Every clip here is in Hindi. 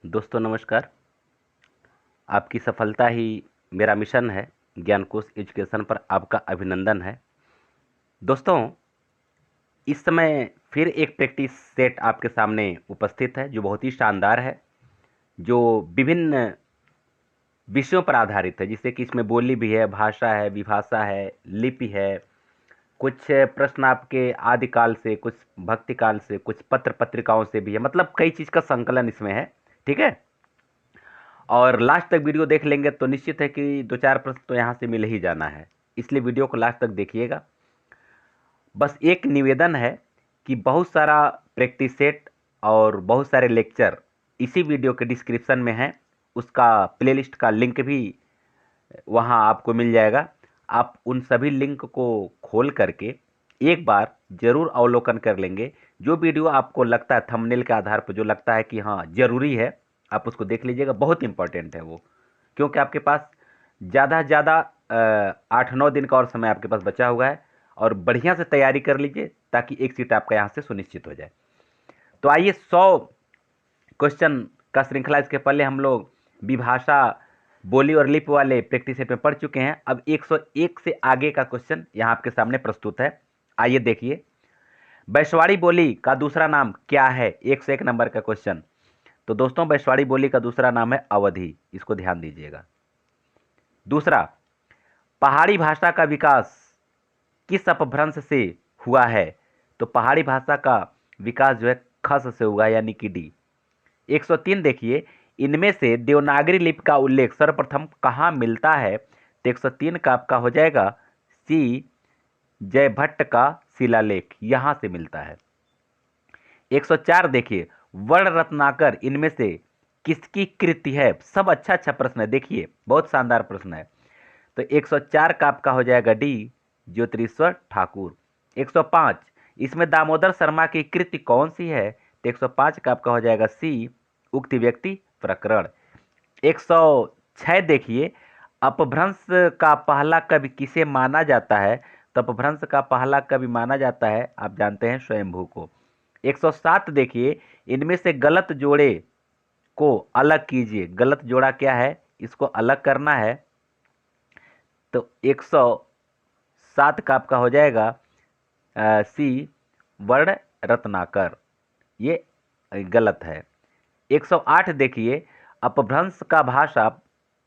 दोस्तों नमस्कार। आपकी सफलता ही मेरा मिशन है। ज्ञानकोश एजुकेशन पर आपका अभिनंदन है। दोस्तों, इस समय फिर एक प्रैक्टिस सेट आपके सामने उपस्थित है जो बहुत ही शानदार है, जो विभिन्न विषयों पर आधारित है। जिससे कि इसमें बोली भी है, भाषा है, विभाषा है, लिपि है, कुछ प्रश्न आपके आदिकाल से, कुछ भक्ति काल से, कुछ पत्र पत्रिकाओं से भी है। मतलब कई चीज़ का संकलन इसमें है। ठीक है। और लास्ट तक वीडियो देख लेंगे तो निश्चित है कि दो चार प्रश्न तो यहाँ से मिल ही जाना है। इसलिए वीडियो को लास्ट तक देखिएगा। बस एक निवेदन है कि बहुत सारा प्रैक्टिस सेट और बहुत सारे लेक्चर इसी वीडियो के डिस्क्रिप्शन में हैं। उसका प्लेलिस्ट का लिंक भी वहाँ आपको मिल जाएगा। आप उन सभी लिंक को खोल करके एक बार ज़रूर अवलोकन कर लेंगे। जो वीडियो आपको लगता है थंबनेल के आधार पर जो लगता है कि हाँ ज़रूरी है, आप उसको देख लीजिएगा। बहुत इंपॉर्टेंट है वो, क्योंकि आपके पास ज़्यादा से ज़्यादा 8-9 दिन का और समय आपके पास बचा हुआ है। और बढ़िया से तैयारी कर लीजिए ताकि एक सीट आपका यहाँ से सुनिश्चित हो जाए। तो आइए 100 क्वेश्चन का श्रृंखला, इसके पहले हम लोग विभाषा, बोली और लिपि वाले प्रैक्टिस सेट में पढ़ चुके हैं। अब 101 से आगे का क्वेश्चन यहाँ आपके सामने प्रस्तुत है। आइए देखिए, वैश्वाड़ी बोली का दूसरा नाम क्या है? 101 नंबर का क्वेश्चन। तो दोस्तों, वैश्वाड़ी बोली का दूसरा नाम है अवधी। इसको ध्यान दीजिएगा। दूसरा, पहाड़ी भाषा का विकास किस अपभ्रंश से हुआ है? तो पहाड़ी भाषा का विकास जो है खस से हुआ, यानी कि डी। 103 देखिए, इनमें से देवनागरी लिपि का उल्लेख सर्वप्रथम कहाँ मिलता है? तो 103 का आपका हो जाएगा सी, जयभट्ट का शिलालेख, यहाँ से मिलता है। 104 देखिए, वर्ण रत्नाकर इनमें से किसकी कृति है? सब अच्छा अच्छा प्रश्न है, देखिए बहुत शानदार प्रश्न है। तो 104 का आपका हो जाएगा डी, ज्योतिरीश्वर ठाकुर। 105, इसमें दामोदर शर्मा की कृति कौन सी है? तो 105 का आपका हो जाएगा सी, उक्त व्यक्ति प्रकरण। 106 देखिए, अपभ्रंश का पहला कवि किसे माना जाता है? तो अपभ्रंश का पहला कवि माना जाता है, आप जानते हैं, स्वयंभू को। 107 देखिए, इनमें से गलत जोड़े को अलग कीजिए। गलत जोड़ा क्या है, इसको अलग करना है। तो 107 का आपका हो जाएगा सी, वर्ण रत्नाकर, ये गलत है। 108 देखिए, अपभ्रंश का भाषा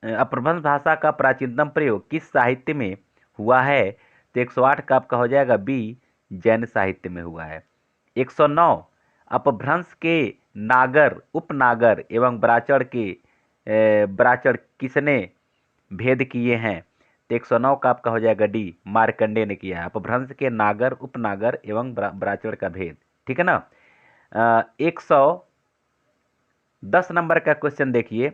अपभ्रंश भाषा का प्राचीनतम प्रयोग किस साहित्य में हुआ है? तो 108 का आपका हो जाएगा बी, जैन साहित्य में हुआ है। 109, अपभ्रंश के नागर, उपनागर एवं ब्राचड़ किसने भेद किए हैं? तो 109 का आपका हो जाएगा डी, मार्कंडेय ने किया है। अपभ्रंश के नागर, उपनागर एवं ब्राचड़ का भेद। ठीक है ना। 110 नंबर का क्वेश्चन देखिए,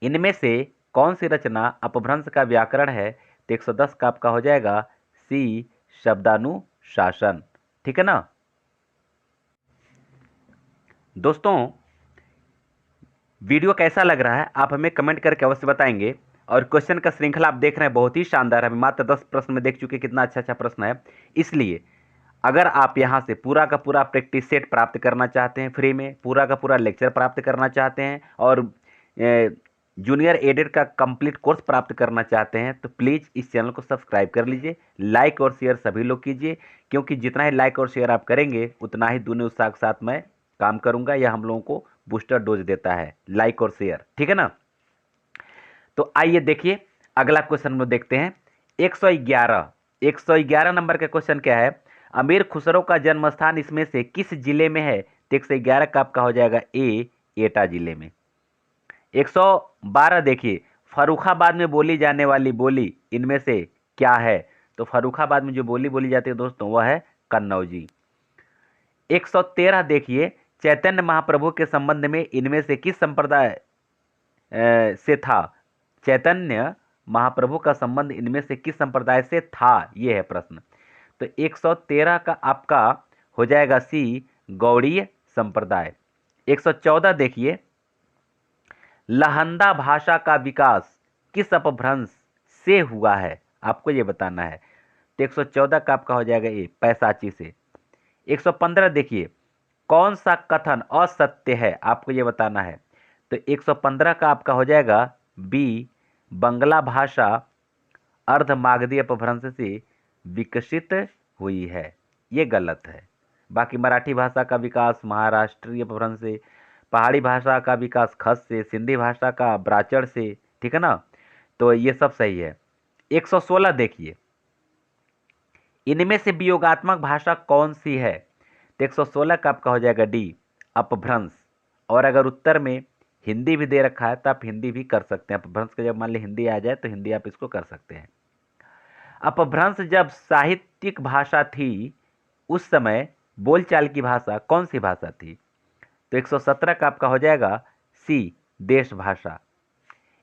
इनमें से कौन सी रचना अपभ्रंश का व्याकरण है? तो 110 का आपका हो जाएगा सी, शब्दानुशासन। ठीक है ना। दोस्तों, वीडियो कैसा लग रहा है आप हमें कमेंट करके अवश्य बताएंगे। और क्वेश्चन का श्रृंखला आप देख रहे हैं, बहुत ही शानदार है। हम मात्र 10 प्रश्न में देख चुके कितना अच्छा अच्छा प्रश्न है। इसलिए अगर आप यहाँ से पूरा का पूरा प्रैक्टिस सेट प्राप्त करना चाहते हैं, फ्री में पूरा का पूरा लेक्चर प्राप्त करना चाहते हैं, और जूनियर एडेड का कंप्लीट कोर्स प्राप्त करना चाहते हैं, तो प्लीज़ इस चैनल को सब्सक्राइब कर लीजिए। लाइक और शेयर सभी लोग कीजिए, क्योंकि जितना ही लाइक और शेयर आप करेंगे उतना ही दूनी उत्साह के साथ मैं काम करूंगा। यह हम लोगों को बूस्टर डोज देता है, लाइक और शेयर। ठीक है ना। तो आइए देखिए, अगला क्वेश्चन हम लोग देखते हैं। 111 नंबर का क्वेश्चन क्या है? अमीर खुसरो का जन्म स्थान इसमें से किस जिले में है? तो 111 का आपका हो जाएगा ए, एटा जिले में। 112 देखिए, फर्रुखाबाद में बोली जाने वाली बोली इनमें से क्या है? तो फर्रुखाबाद में जो बोली बोली जाती है दोस्तों, वह है कन्नौजी। 113 देखिए, चैतन्य महाप्रभु के संबंध में इनमें से किस संप्रदाय से था? चैतन्य महाप्रभु का संबंध इनमें से किस संप्रदाय से था, यह है प्रश्न। तो 113 का आपका हो जाएगा सी, गौड़ीय संप्रदाय। 114 देखिए, लहंदा भाषा का विकास किस अपभ्रंश से हुआ है? आपको यह बताना है। तो 114 का आपका हो जाएगा ए, पैसाची से। 115 देखिए, कौन सा कथन असत्य है? आपको यह बताना है। तो 115 का आपका हो जाएगा बी, बंगला भाषा अर्धमागधी अपभ्रंश से विकसित हुई है। ये गलत है। बाकी मराठी भाषा का विकास महाराष्ट्रीय अपभ्रंश से, पहाड़ी भाषा का विकास खस से, सिंधी भाषा का ब्राचड़ से, ठीक है ना, तो ये सब सही है। 116 देखिए, इनमें से वियोगात्मक भाषा कौन सी है? तो 116 का आपका हो जाएगा डी, अपभ्रंश। और अगर उत्तर में हिंदी भी दे रखा है तो आप हिंदी भी कर सकते हैं। अपभ्रंश का जब मान ली हिंदी आ जाए तो हिंदी आप इसको कर सकते हैं। अपभ्रंश जब साहित्यिक भाषा थी उस समय बोलचाल की भाषा कौन सी भाषा थी? तो 117 का आपका हो जाएगा सी, देश भाषा।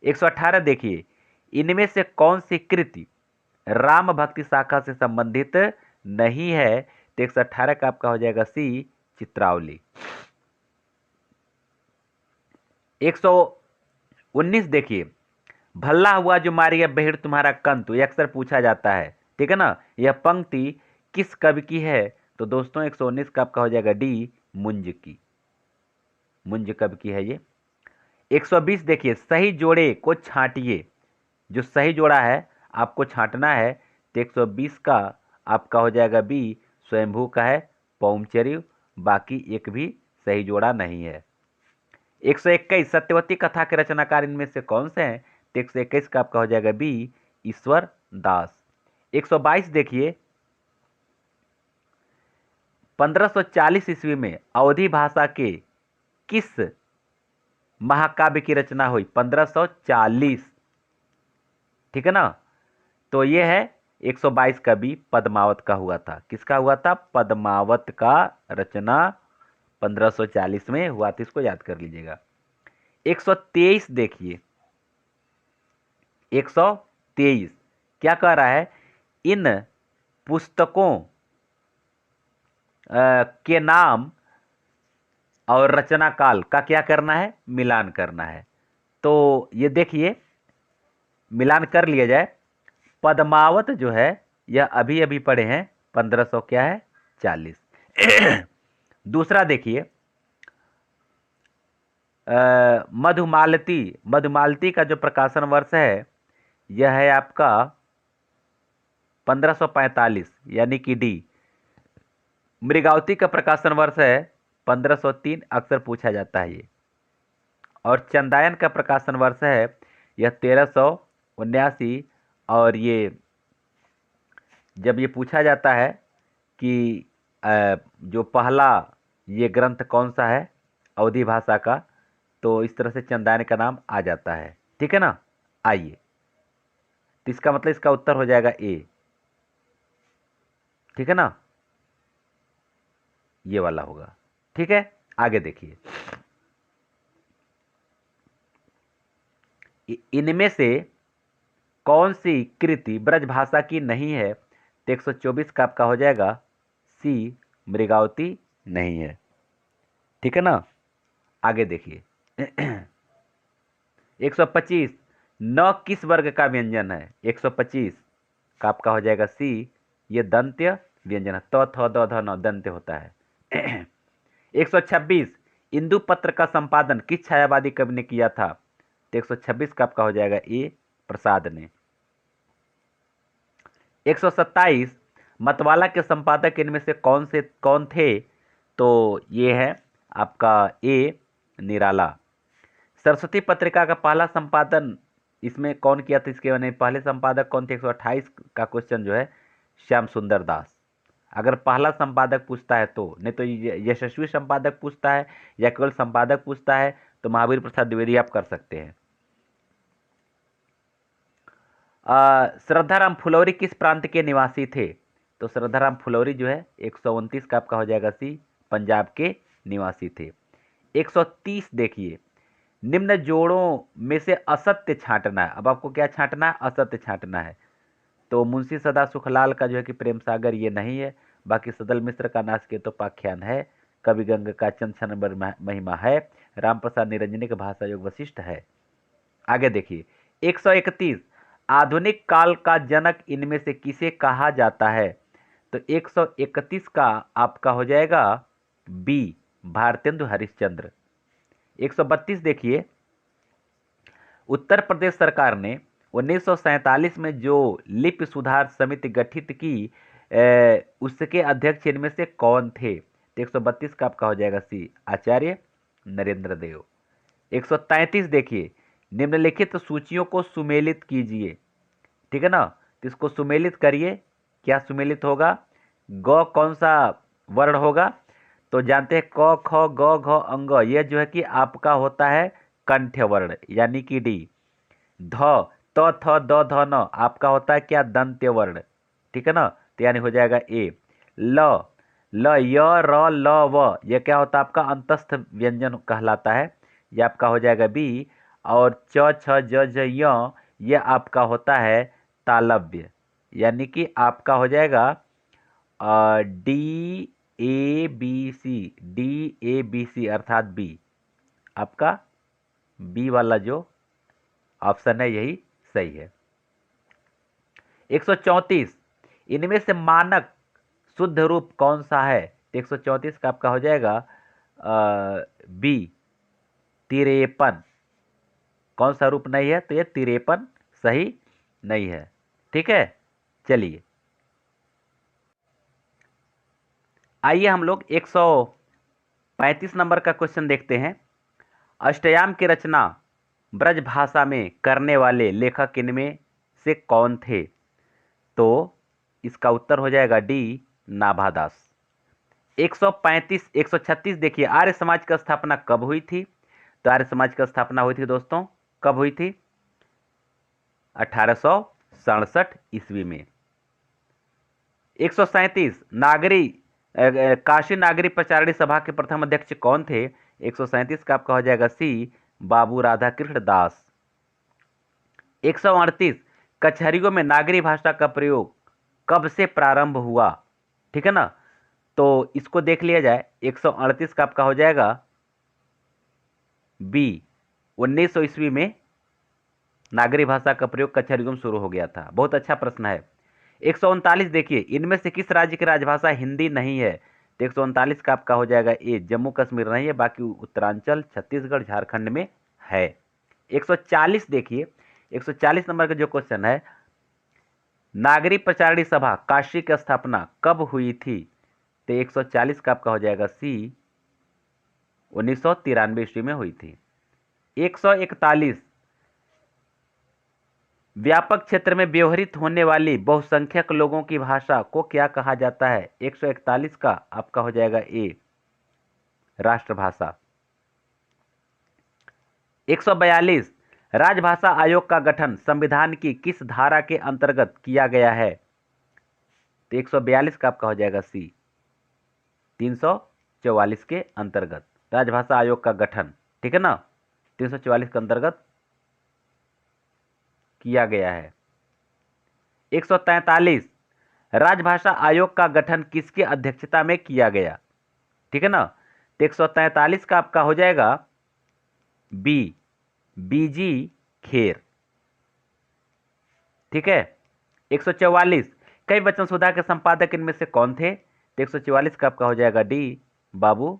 118 देखिए, इनमें से कौन सी कृति राम भक्ति शाखा से संबंधित नहीं है? तो 118 का आपका हो जाएगा सी, चित्रावली। 119 देखिए, भल्ला हुआ जो मारिया बहिर तुम्हारा कंतु, ये अक्सर पूछा जाता है, ठीक है ना। यह पंक्ति किस कवि की है? तो दोस्तों 119 का आपका हो जाएगा डी, मुंज की। मुंज कवि की है ये। 120 देखिए, सही जोड़े को छांटिए। जो सही जोड़ा है आपको छांटना है। तो 120 का आपका हो जाएगा बी, स्वयंभू का है, पौमचर्य, बाकी एक भी सही जोड़ा नहीं है। 121, सत्यवती कथा के रचनाकार इनमें से कौन से हैं? तो 121 का आपका हो जाएगा बी, ईश्वर दास। 122 देखिए, 1540 ईस्वी में अवधी भाषा के किस महाकाव्य की रचना हुई? 1540, ठीक है ना। तो ये है 122 का बी, पद्मावत का हुआ था। किसका हुआ था? पद्मावत का रचना 1540 में हुआ था। इसको याद कर लीजिएगा। 123 देखिए, 123 क्या कह रहा है? इन पुस्तकों के नाम और रचना काल का क्या करना है? मिलान करना है। तो ये देखिए, मिलान कर लिया जाए। पद्मावत जो है यह अभी अभी पढ़े हैं, 1500 क्या है? 40। दूसरा देखिए, मधुमालती, मधुमालती का जो प्रकाशन वर्ष है यह है आपका 1545, यानी कि डी। मृगावती का प्रकाशन वर्ष है 1503, अक्सर पूछा जाता है ये। और चंदायन का प्रकाशन वर्ष है यह 1379। और ये जब ये पूछा जाता है कि जो पहला ये ग्रंथ कौन सा है अवधी भाषा का, तो इस तरह से चंदायन का नाम आ जाता है, ठीक है ना। आइए, तो इसका मतलब इसका उत्तर हो जाएगा ए, ठीक है ना, ये वाला होगा। ठीक है, आगे देखिए, इनमें से कौन सी कृति ब्रजभाषा की नहीं है? तो 124 का आपका हो जाएगा सी, मृगावती नहीं है, ठीक है ना। आगे देखिए, 125, न किस वर्ग का व्यंजन है? 125 का आपका हो जाएगा सी, ये दंत्य व्यंजन है। त थ द ध न दंत्य होता है। 126, इंदु पत्र का संपादन किस छायावादी कवि ने किया था? तो 126 का आपका हो जाएगा ए, प्रसाद ने। 127, मतवाला के संपादक इनमें से कौन थे? तो ये है आपका ए, निराला। सरस्वती पत्रिका का पहला संपादन इसमें कौन किया था? इसके मैंने पहले संपादक कौन थे? 128 का क्वेश्चन जो है श्याम सुंदर दास। अगर पहला संपादक पूछता है तो, नहीं तो यशस्वी संपादक पूछता है या केवल संपादक पूछता है तो महावीर प्रसाद द्विवेदी आप कर सकते हैं। श्रद्धाराम फुलौरी किस प्रांत के निवासी थे? तो श्रद्धाराम फुलौरी जो है 129 का आपका हो जाएगा सी, पंजाब के निवासी थे। 130 देखिए, निम्न जोड़ों में से असत्य छांटना है। अब आपको क्या छांटना है? असत्य छांटना है। तो मुंशी सदा सुखलाल का जो है कि प्रेम सागर ये नहीं है, बाकी सदल मिश्र का नाचकेतो पाख्यान है, कवि गंग का चंद छनबर महिमा है, राम प्रसाद निरंजनी का भाषा योग वशिष्ठ है। आगे देखिए, 131, आधुनिक काल का जनक इनमें से किसे कहा जाता है? तो 131 का आपका हो जाएगा बी, भारतेंदु हरिश्चंद्र। 132 देखिए, उत्तर प्रदेश सरकार ने 1947 में जो लिपि सुधार समिति गठित की, उसके अध्यक्ष इनमें से कौन थे? तो 132 का आपका हो जाएगा सी, आचार्य नरेंद्र देव। 133 देखिए, निम्नलिखित सूचियों को सुमेलित कीजिए। ठीक है ना, तो इसको सुमेलित करिए। क्या सुमेलित होगा? ग कौन सा वर्ण होगा? तो जानते हैं क ख ग घ अंग, ये जो है कि आपका होता है कंठ्य वर्ण यानी कि डी। ध त थ द ध न आपका होता है क्या? दंत्य वर्ण। ठीक है ना, तो यानी हो जाएगा ए। ल ल य र ल व ये क्या होता है आपका? अंतस्थ व्यंजन कहलाता है, ये आपका हो जाएगा बी। और च छ ज ज य ये आपका होता है तालव्य, यानी कि आपका हो जाएगा D A B C, D A B C अर्थात बी। आपका बी वाला जो ऑप्शन है यही सही है। 134, इनमें से मानक शुद्ध रूप कौन सा है? तो 134 का आपका हो जाएगा बी, 53। कौन सा रूप नहीं है? तो ये 53 सही नहीं है। ठीक है, चलिए आइए हम लोग 135 नंबर का क्वेश्चन देखते हैं। अष्टयाम की रचना ब्रज भाषा में करने वाले लेखक इनमें से कौन थे? तो इसका उत्तर हो जाएगा डी, नाभादास। 135 136 देखिए, आर्य समाज की स्थापना कब हुई थी? तो आर्य समाज की स्थापना हुई थी दोस्तों, कब हुई थी? 1867 ईस्वी में। 137, काशी नागरी प्रचारणी सभा के प्रथम अध्यक्ष कौन थे? 137 का आपका हो जाएगा सी, बाबू राधाकृष्ण दास। 138, कचहरियों में नागरी भाषा का प्रयोग कब से प्रारंभ हुआ? ठीक है ना, तो इसको देख लिया जाए। 138 का आपका हो जाएगा बी, 1900 ईस्वी में नागरी भाषा का प्रयोग कचहरियों में शुरू हो गया था। बहुत अच्छा प्रश्न है। 139 देखिए, इनमें से किस राज्य की राजभाषा हिंदी नहीं है? तो 139 का आपका हो जाएगा ए, जम्मू कश्मीर नहीं है, बाकी उत्तरांचल, छत्तीसगढ़, झारखंड में है। 140 देखिए, 140 नंबर का जो क्वेश्चन है, नागरी प्रचारणी सभा काशी की स्थापना कब हुई थी? तो 140 का आपका हो जाएगा सी, 1993 ईस्वी में हुई थी। 141, व्यापक क्षेत्र में व्यवहृत होने वाली बहुसंख्यक लोगों की भाषा को क्या कहा जाता है? 141 का आपका हो जाएगा ए, राष्ट्रभाषा। 142, राजभाषा आयोग का गठन संविधान की किस धारा के अंतर्गत किया गया है? तो 142 का आपका हो जाएगा सी, 344 के अंतर्गत राजभाषा आयोग का गठन। ठीक है ना, 344 के अंतर्गत किया गया है। 143, राजभाषा आयोग का गठन किसकी अध्यक्षता में किया गया? ठीक है ना, तो 143 का आपका हो जाएगा बी, बीजी खेर। ठीक है। 144, कई वचन सुधा के संपादक इनमें से कौन थे? तो 144 का आपका हो जाएगा डी, बाबू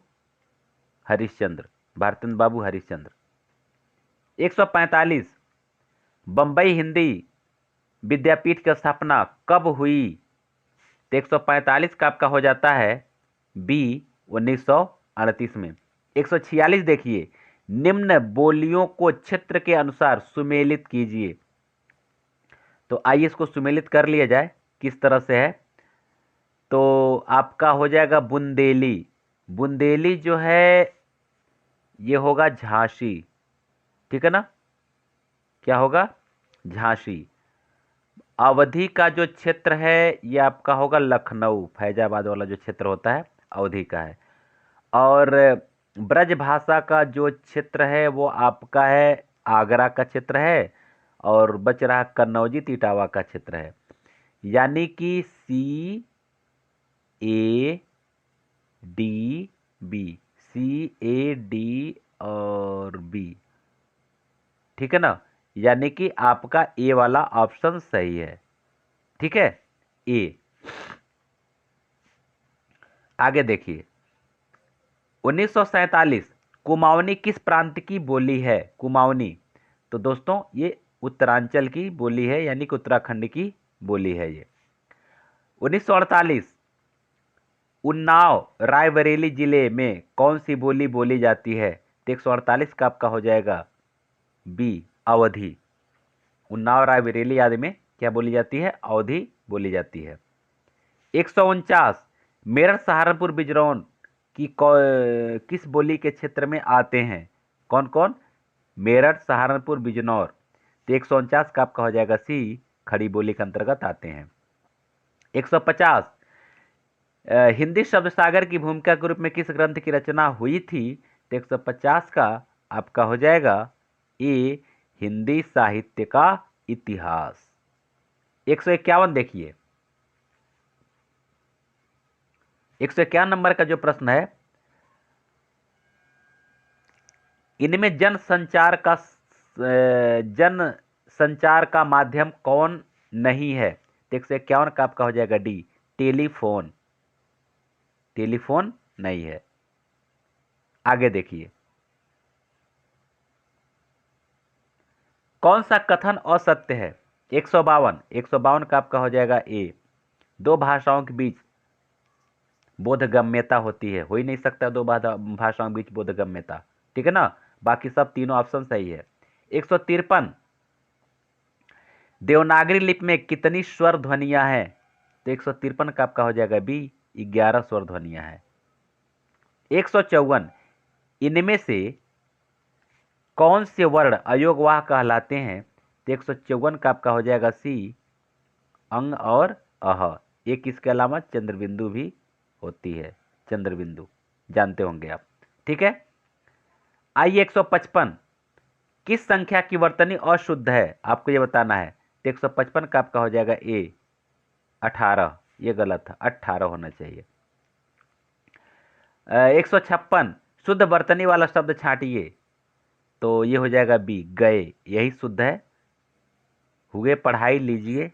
हरिश्चंद्र, भारतेंद्र बाबू हरिश्चंद्र। 145, बंबई हिंदी विद्यापीठ की स्थापना कब हुई? तो 145 का आपका हो जाता है बी, 1938 में। 146 देखिए, निम्न बोलियों को क्षेत्र के अनुसार सुमेलित कीजिए। तो आइए इसको सुमेलित कर लिया जाए, किस तरह से है। तो आपका हो जाएगा बुंदेली। बुंदेली जो है ये होगा झांसी। ठीक है ना, क्या होगा? झांसी। अवधि का जो क्षेत्र है ये आपका होगा लखनऊ, फैजाबाद वाला जो क्षेत्र होता है अवधि का है। और ब्रज भाषा का जो क्षेत्र है वो आपका है आगरा का क्षेत्र है, और बच रहा कन्नौजी इटावा का क्षेत्र है, यानी कि C A D B, C A D और बी। ठीक है ना, यानी कि आपका ए वाला ऑप्शन सही है। ठीक है, ए। आगे देखिए, 1947, कुमाऊनी किस प्रांत की बोली है? कुमाऊनी, तो दोस्तों ये उत्तरांचल की बोली है, यानी कि उत्तराखंड की बोली है ये। 1948 उन्नाव रायबरेली जिले में कौन सी बोली बोली जाती है? तो 148 का आपका हो जाएगा बी, अवधी। उन्नाव रायबरेली आदि में क्या बोली जाती है? अवधी बोली जाती है। 149 मेरठ सहारनपुर बिजनौर की किस बोली के क्षेत्र में आते हैं? कौन कौन? मेरठ सहारनपुर बिजनौर। तो 149 का आपका हो जाएगा सी, खड़ी बोली के अंतर्गत आते हैं। 150 हिंदी शब्द सागर की भूमिका के रूप में किस ग्रंथ की रचना हुई थी? तो 150 का आपका हो जाएगा ए, हिंदी साहित्य का इतिहास। 151 देखिए, 151 नंबर का जो प्रश्न है, इनमें जन संचार का माध्यम कौन नहीं है? तो 151 का आपका हो जाएगा डी, टेलीफोन। टेलीफोन नहीं है। आगे देखिए, कौन सा कथन असत्य है? 152 का आपका हो जाएगा ए, दो भाषाओं के बीच बोधगम्यता होती है। हो ही नहीं सकता दो भाषाओं के बीच बोधगम्यता, ठीक है ना। बाकी सब तीनों ऑप्शन सही है। 153 देवनागरी लिपि में कितनी स्वर ध्वनियां हैं? तो 153 का आपका हो जाएगा बी, 11 स्वर ध्वनियां हैं। 154 इनमें से कौन से वर्ण अयोगवाह कहलाते हैं? तो 154 का आपका हो जाएगा सी, अंग और अह। एक इसके अलावा चंद्रबिंदु भी होती है, चंद्रबिंदु जानते होंगे आप, ठीक है। आइए 155 किस संख्या की वर्तनी अशुद्ध है? आपको ये बताना है। तो 155 का आपका हो जाएगा ए, 18। ये गलत था, 18 होना चाहिए। 156 शुद्ध वर्तनी वाला शब्द छांटिए। तो ये हो जाएगा बी, गए। यही शुद्ध है। हुए पढ़ाई लीजिए,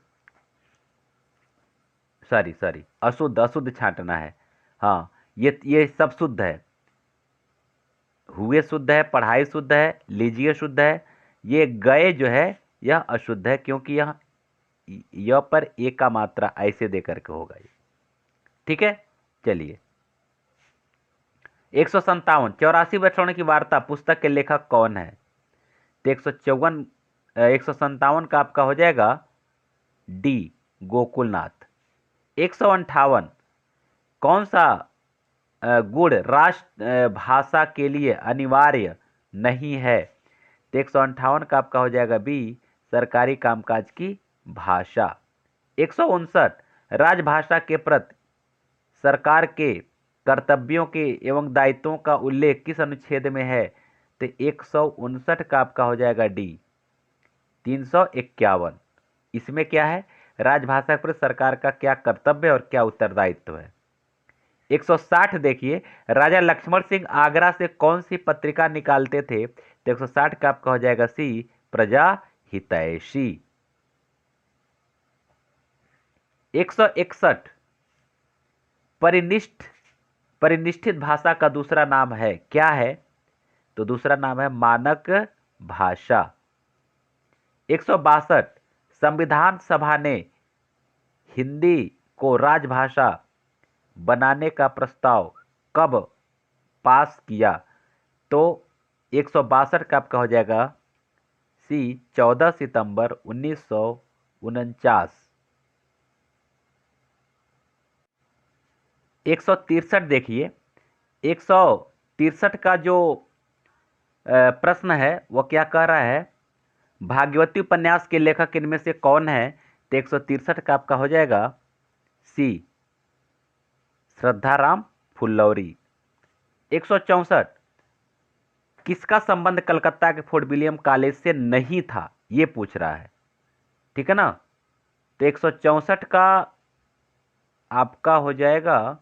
सॉरी अशुद्ध, अशुद्ध छांटना है। हाँ, ये सब शुद्ध है। हुए शुद्ध है, पढ़ाई शुद्ध है, लीजिए शुद्ध है। ये गए जो है यह अशुद्ध है, क्योंकि यह पर एक का मात्रा ऐसे दे करके होगा ये, ठीक है। चलिए 157 84 वर्षों की वार्ता पुस्तक के लेखक कौन है? तो 157 का आपका हो जाएगा डी, गोकुलनाथ। 158 कौन सा गुण राष्ट्र भाषा के लिए अनिवार्य नहीं है? तो 158 का आपका हो जाएगा बी, सरकारी कामकाज की भाषा। 159 राजभाषा के प्रति सरकार के कर्तव्यों के एवं दायित्वों का उल्लेख किस अनुच्छेद में है? तो 159 का आपका हो जाएगा डी, 351। इसमें क्या है? राजभाषा पर सरकार का क्या कर्तव्य और क्या उत्तरदायित्व है। 160 देखिए, राजा लक्ष्मण सिंह आगरा से कौन सी पत्रिका निकालते थे? तो 160 का आपका हो जाएगा सी, प्रजा हितैषी। 161 परिनिष्ठित भाषा का दूसरा नाम है, क्या है? तो दूसरा नाम है मानक भाषा। 162 संविधान सभा ने हिंदी को राजभाषा बनाने का प्रस्ताव कब पास किया? तो 162 का आपका हो जाएगा सी, 14 सितंबर 1949। 163 देखिए, 163 का जो प्रश्न है वो क्या कह रहा है? भाग्यवती उपन्यास के लेखक इनमें से कौन है? तो 163 का आपका हो जाएगा सी, श्रद्धाराम फुल्लौरी। 164 किसका संबंध कलकत्ता के फोर्ट विलियम कॉलेज से नहीं था? ये पूछ रहा है, ठीक है ना। तो 164 का आपका हो जाएगा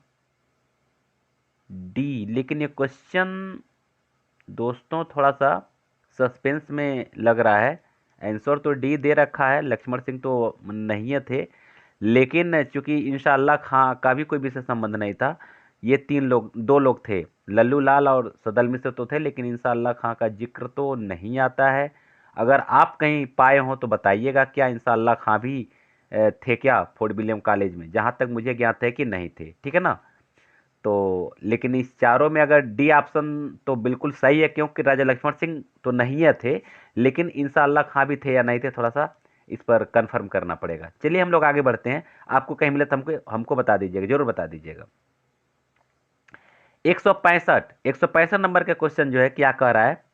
डी, लेकिन ये क्वेश्चन दोस्तों थोड़ा सा सस्पेंस में लग रहा है। आंसर तो डी दे रखा है, लक्ष्मण सिंह तो नहीं थे, लेकिन चूंकि इंशाअल्लाह खां का भी कोई विशेष संबंध नहीं था। ये दो लोग थे, लल्लू लाल और सदल मिश्र तो थे, लेकिन इंशाअल्लाह खां का जिक्र तो नहीं आता है। अगर आप कहीं पाए हों तो बताइएगा, क्या इंशाअल्लाह खां भी थे क्या फोर्ट विलियम कॉलेज में? जहाँ तक मुझे ज्ञात है कि नहीं थे, ठीक है ना। तो लेकिन इस चारों में अगर डी ऑप्शन तो बिल्कुल सही है, क्योंकि राजा लक्ष्मण सिंह तो नहीं है थे, लेकिन इंशाअल्लाह खां भी थे या नहीं थे, थोड़ा सा इस पर कंफर्म करना पड़ेगा। चलिए हम लोग आगे बढ़ते हैं। आपको कहीं मिले तो हमको हमको बता दीजिएगा, जरूर बता दीजिएगा। 165 नंबर का क्वेश्चन जो है क्या कह रहा है,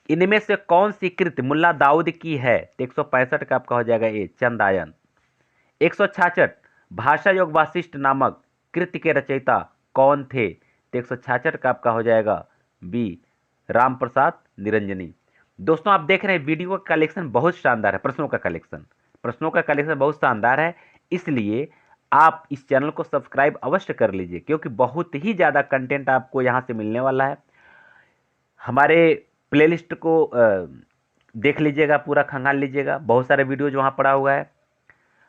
इनमें से कौन सी कृति मुल्ला दाऊद की है? तो 165 का आपका हो जाएगा ए चंदायन। 166 भाषा योग वासिष्ठ नामक कृति के रचयिता कौन थे? तो 166 का आपका हो जाएगा बी राम प्रसाद निरंजनी। दोस्तों आप देख रहे हैं वीडियो का कलेक्शन बहुत शानदार है, प्रश्नों का कलेक्शन बहुत शानदार है, इसलिए आप इस चैनल को सब्सक्राइब अवश्य कर लीजिए, क्योंकि बहुत ही ज़्यादा कंटेंट आपको यहाँ से मिलने वाला है। हमारे प्लेलिस्ट को देख लीजिएगा, पूरा खंगाल लीजिएगा, बहुत सारे वीडियोज वहाँ पड़ा हुआ है।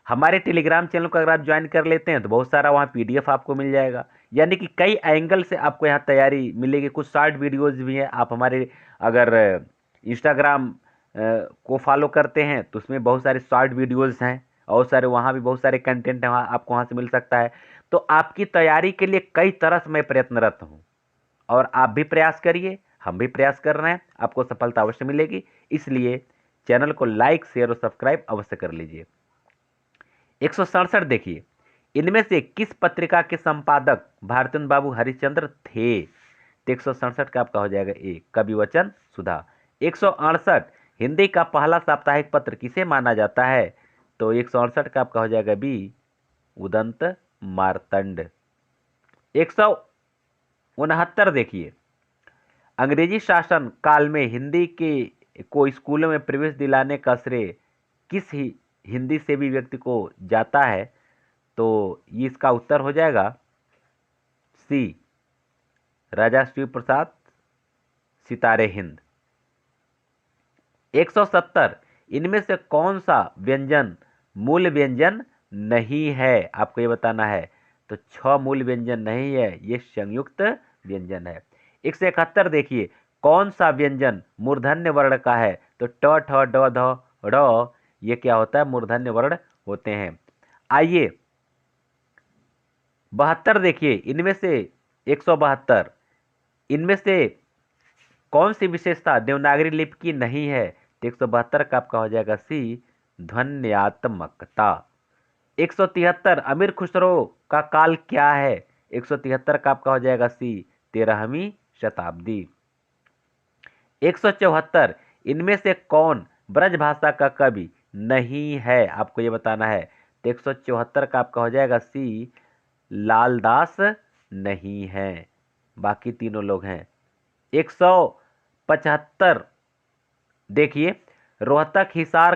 हमारे टेलीग्राम चैनल को अगर आप ज्वाइन कर लेते हैं तो बहुत सारा वहाँ पीडीएफ आपको मिल जाएगा, यानी कि कई एंगल से आपको यहाँ तैयारी मिलेगी। कुछ शॉर्ट वीडियोज भी हैं, आप हमारे अगर इंस्टाग्राम को फॉलो करते हैं तो उसमें बहुत सारे शॉर्ट वीडियोज हैं, और सारे वहाँ भी बहुत सारे कंटेंट हैं, वहाँ आपको वहाँ से मिल सकता है। तो आपकी तैयारी के लिए कई तरह से मैं प्रयत्नरत हूँ, और आप भी प्रयास करिए, हम भी प्रयास कर रहे हैं, आपको सफलता अवश्य मिलेगी। इसलिए चैनल को लाइक शेयर और सब्सक्राइब अवश्य कर लीजिए। 167 देखिए, इनमें से किस पत्रिका के संपादक भारतेंद्र बाबू हरिश्चंद्र थे? तो 167 का आपका हो जाएगा ए कविवचन सुधा। 168 हिंदी का पहला साप्ताहिक पत्र किसे माना जाता है? तो 168 का आपका हो जाएगा बी उदंत मार्तंड। 169 देखिए, अंग्रेजी शासन काल में हिंदी के को स्कूलों में प्रवेश दिलाने का श्रेय किस हिंदी सेवी व्यक्ति को जाता है? तो ये इसका उत्तर हो जाएगा सी राजा शिव प्रसाद सितारे हिंद। 170 इनमें से कौन सा व्यंजन मूल व्यंजन नहीं है? आपको ये बताना है। तो 6 मूल व्यंजन नहीं है, ये संयुक्त व्यंजन है। 171 देखिए, कौन सा व्यंजन मूर्धन्य वर्ण का है? तो ट ठ ड ध ड़, ये क्या होता है? मूर्धन्य वर्ण होते हैं। आइए 72 देखिए, इनमें से 172 इनमें से कौन सी विशेषता देवनागरी लिपि की नहीं है? तो 172 का आपका हो जाएगा सी ध्वन्यात्मकता। 173 अमीर खुसरो का काल क्या है? 173 का आपका हो जाएगा सी 13वीं शताब्दी। 174 इनमें से कौन ब्रजभाषा का कवि नहीं है? आपको ये बताना है। तो 174 का आपका हो जाएगा सी लालदास नहीं है, बाकी तीनों लोग हैं। 175 देखिए, रोहतक हिसार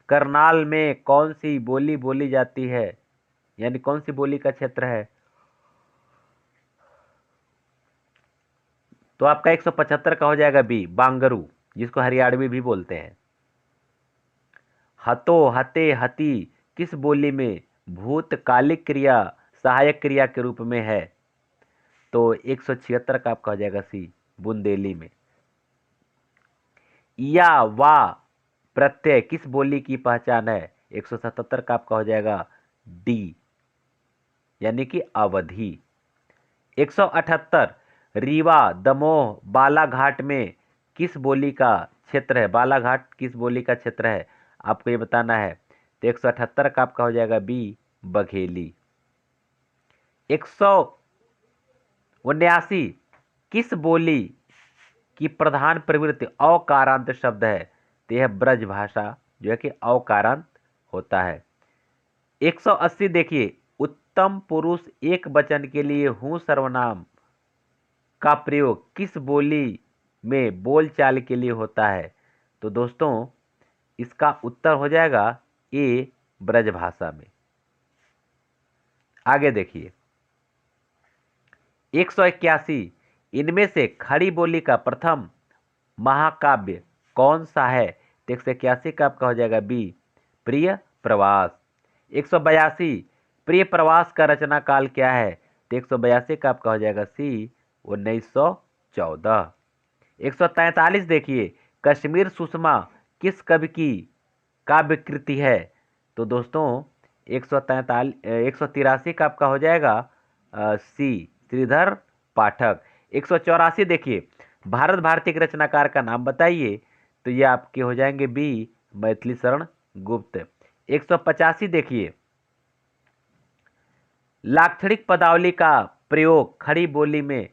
करनाल में कौन सी बोली बोली जाती है? यानी कौन सी बोली का क्षेत्र है? तो आपका 175 का हो जाएगा बी बांगरू, जिसको हरियाणवी भी बोलते हैं। हतो हते हती किस बोली में भूतकालिक क्रिया सहायक क्रिया के रूप में है? तो 176 का आपका हो जाएगा सी बुंदेली में। या वा प्रत्यय किस बोली की पहचान है? 177 का आपका हो जाएगा डी यानी कि अवधि। 178 रीवा दमोह बालाघाट में किस बोली का क्षेत्र है? बालाघाट किस बोली का क्षेत्र है? आपको ये बताना है। तो 178 का आपका हो जाएगा बी बघेली। 179 किस बोली की प्रधान प्रवृत्ति अकारांत शब्द है? तो यह ब्रज भाषा जो है कि अकारांत होता है। 180 देखिए, उत्तम पुरुष एक वचन के लिए हूं सर्वनाम का प्रयोग किस बोली में बोलचाल के लिए होता है? तो दोस्तों इसका उत्तर हो जाएगा ए ब्रजभाषा में। आगे देखिए 181 इनमें से खड़ी बोली का प्रथम महाकाव्य कौन सा है? तो 181 का आपका हो जाएगा बी प्रिय प्रवास। 182 प्रिय प्रवास का रचना काल क्या है? तो 182 का आपका हो जाएगा सी 1914। 143 देखिए, कश्मीर सुषमा किस कवि की काव्य कृति है? तो दोस्तों 183 का आपका हो जाएगा सी, श्रीधर पाठक। 184 देखिए, भारत भारती के रचनाकार का नाम बताइए। तो ये आपके हो जाएंगे बी, मैथिली शरण गुप्त। 185 देखिए, लाक्षणिक पदावली का प्रयोग खड़ी बोली में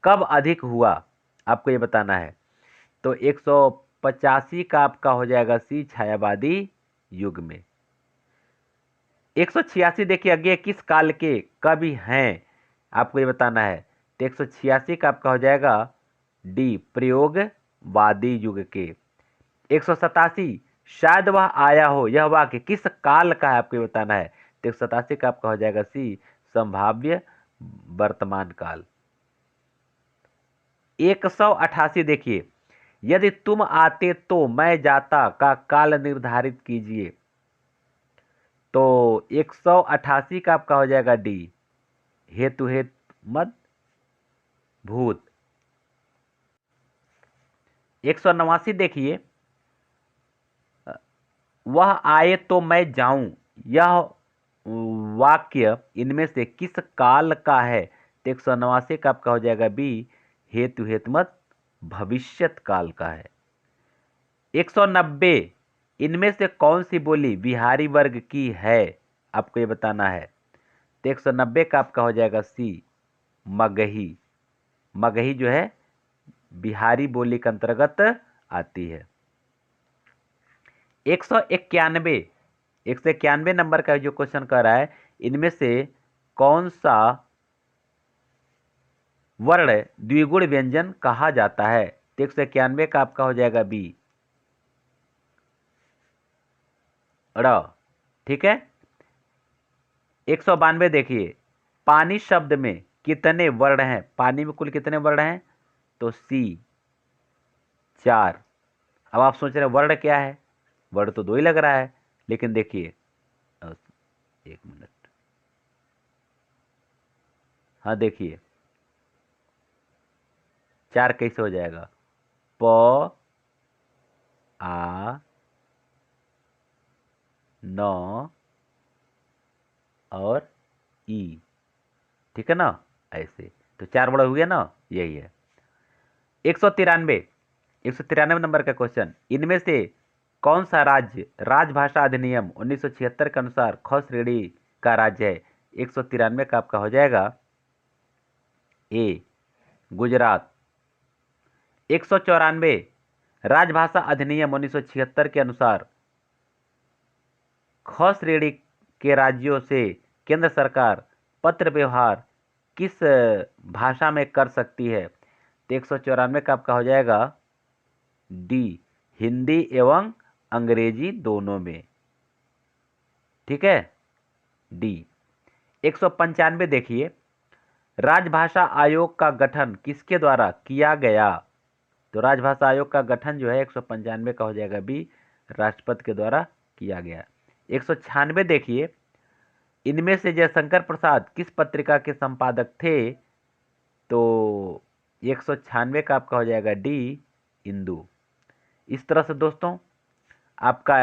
कब अधिक हुआ? आपको ये बताना है। तो 185 का आपका हो जाएगा सी, छायावादी युग में। 186 देखिए, अज्ञेय किस काल के कवि हैं? आपको ये बताना है। तो 186 का आपका हो जाएगा डी, प्रयोगवादी युग के। 187, शायद वह आया हो, यह वाक्य किस काल का है? आपको ये बताना है। तो 187 का आपका हो जाएगा सी, संभाव्य वर्तमान काल। 188 देखिए, यदि तुम आते तो मैं जाता का काल निर्धारित कीजिए। तो 188 का आपका हो जाएगा डी, हेतु मद भूत। 189 देखिए, वह आए तो मैं जाऊं, यह वाक्य इनमें से किस काल का है? तो 189 का आपका हो जाएगा बी, हेतु मत भविष्यत काल का है। 190, इनमें से कौन सी बोली बिहारी वर्ग की है? आपको ये बताना है। तो 190 का आपका हो जाएगा सी, मगही। मगही जो है बिहारी बोली के अंतर्गत आती है। 191 नंबर का जो क्वेश्चन कर रहा है, इनमें से कौन सा वर्ण द्विगुण व्यंजन कहा जाता है? तो 191 का आपका हो जाएगा बी, र। ठीक है। 192 देखिए, पानी शब्द में कितने वर्ण हैं? पानी में कुल कितने वर्ण हैं? तो सी, 4। अब आप सोच रहे हैं वर्ण क्या है? वर्ण तो 2 ही लग रहा है, लेकिन देखिए, एक मिनट, हाँ देखिए 4 कैसे हो जाएगा? प, आ, न और ई। ठीक है ना? ऐसे तो 4 वर्ण हुए ना, यही है। 193 नंबर का क्वेश्चन, इनमें से कौन सा राज्य राजभाषा अधिनियम 1976 के अनुसार ख श्रेणी का राज्य है? 193 का आपका हो जाएगा ए, गुजरात। 194, राजभाषा अधिनियम 1976 के अनुसार ख श्रेणी के राज्यों से केंद्र सरकार पत्र व्यवहार किस भाषा में कर सकती है? तो 194 का आपका हो जाएगा डी, हिंदी एवं अंग्रेजी दोनों में। ठीक है, डी। 195 देखिए, राजभाषा आयोग का गठन किसके द्वारा किया गया? तो राजभाषा आयोग का गठन जो है 195 का हो जाएगा बी, राष्ट्रपति के द्वारा किया गया। 196 देखिए, इनमें से जयशंकर प्रसाद किस पत्रिका के संपादक थे? तो 196 का आपका हो जाएगा डी, इंदु। इस तरह से दोस्तों आपका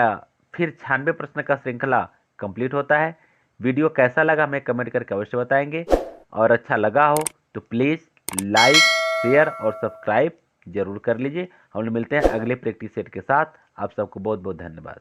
फिर 96 प्रश्न का श्रृंखला कंप्लीट होता है। वीडियो कैसा लगा हमें कमेंट करके अवश्य बताएंगे, और अच्छा लगा हो तो प्लीज़ लाइक, शेयर और सब्सक्राइब जरूर कर लीजिए। हम लोग मिलते हैं अगले प्रैक्टिस सेट के साथ। आप सबको बहुत बहुत धन्यवाद।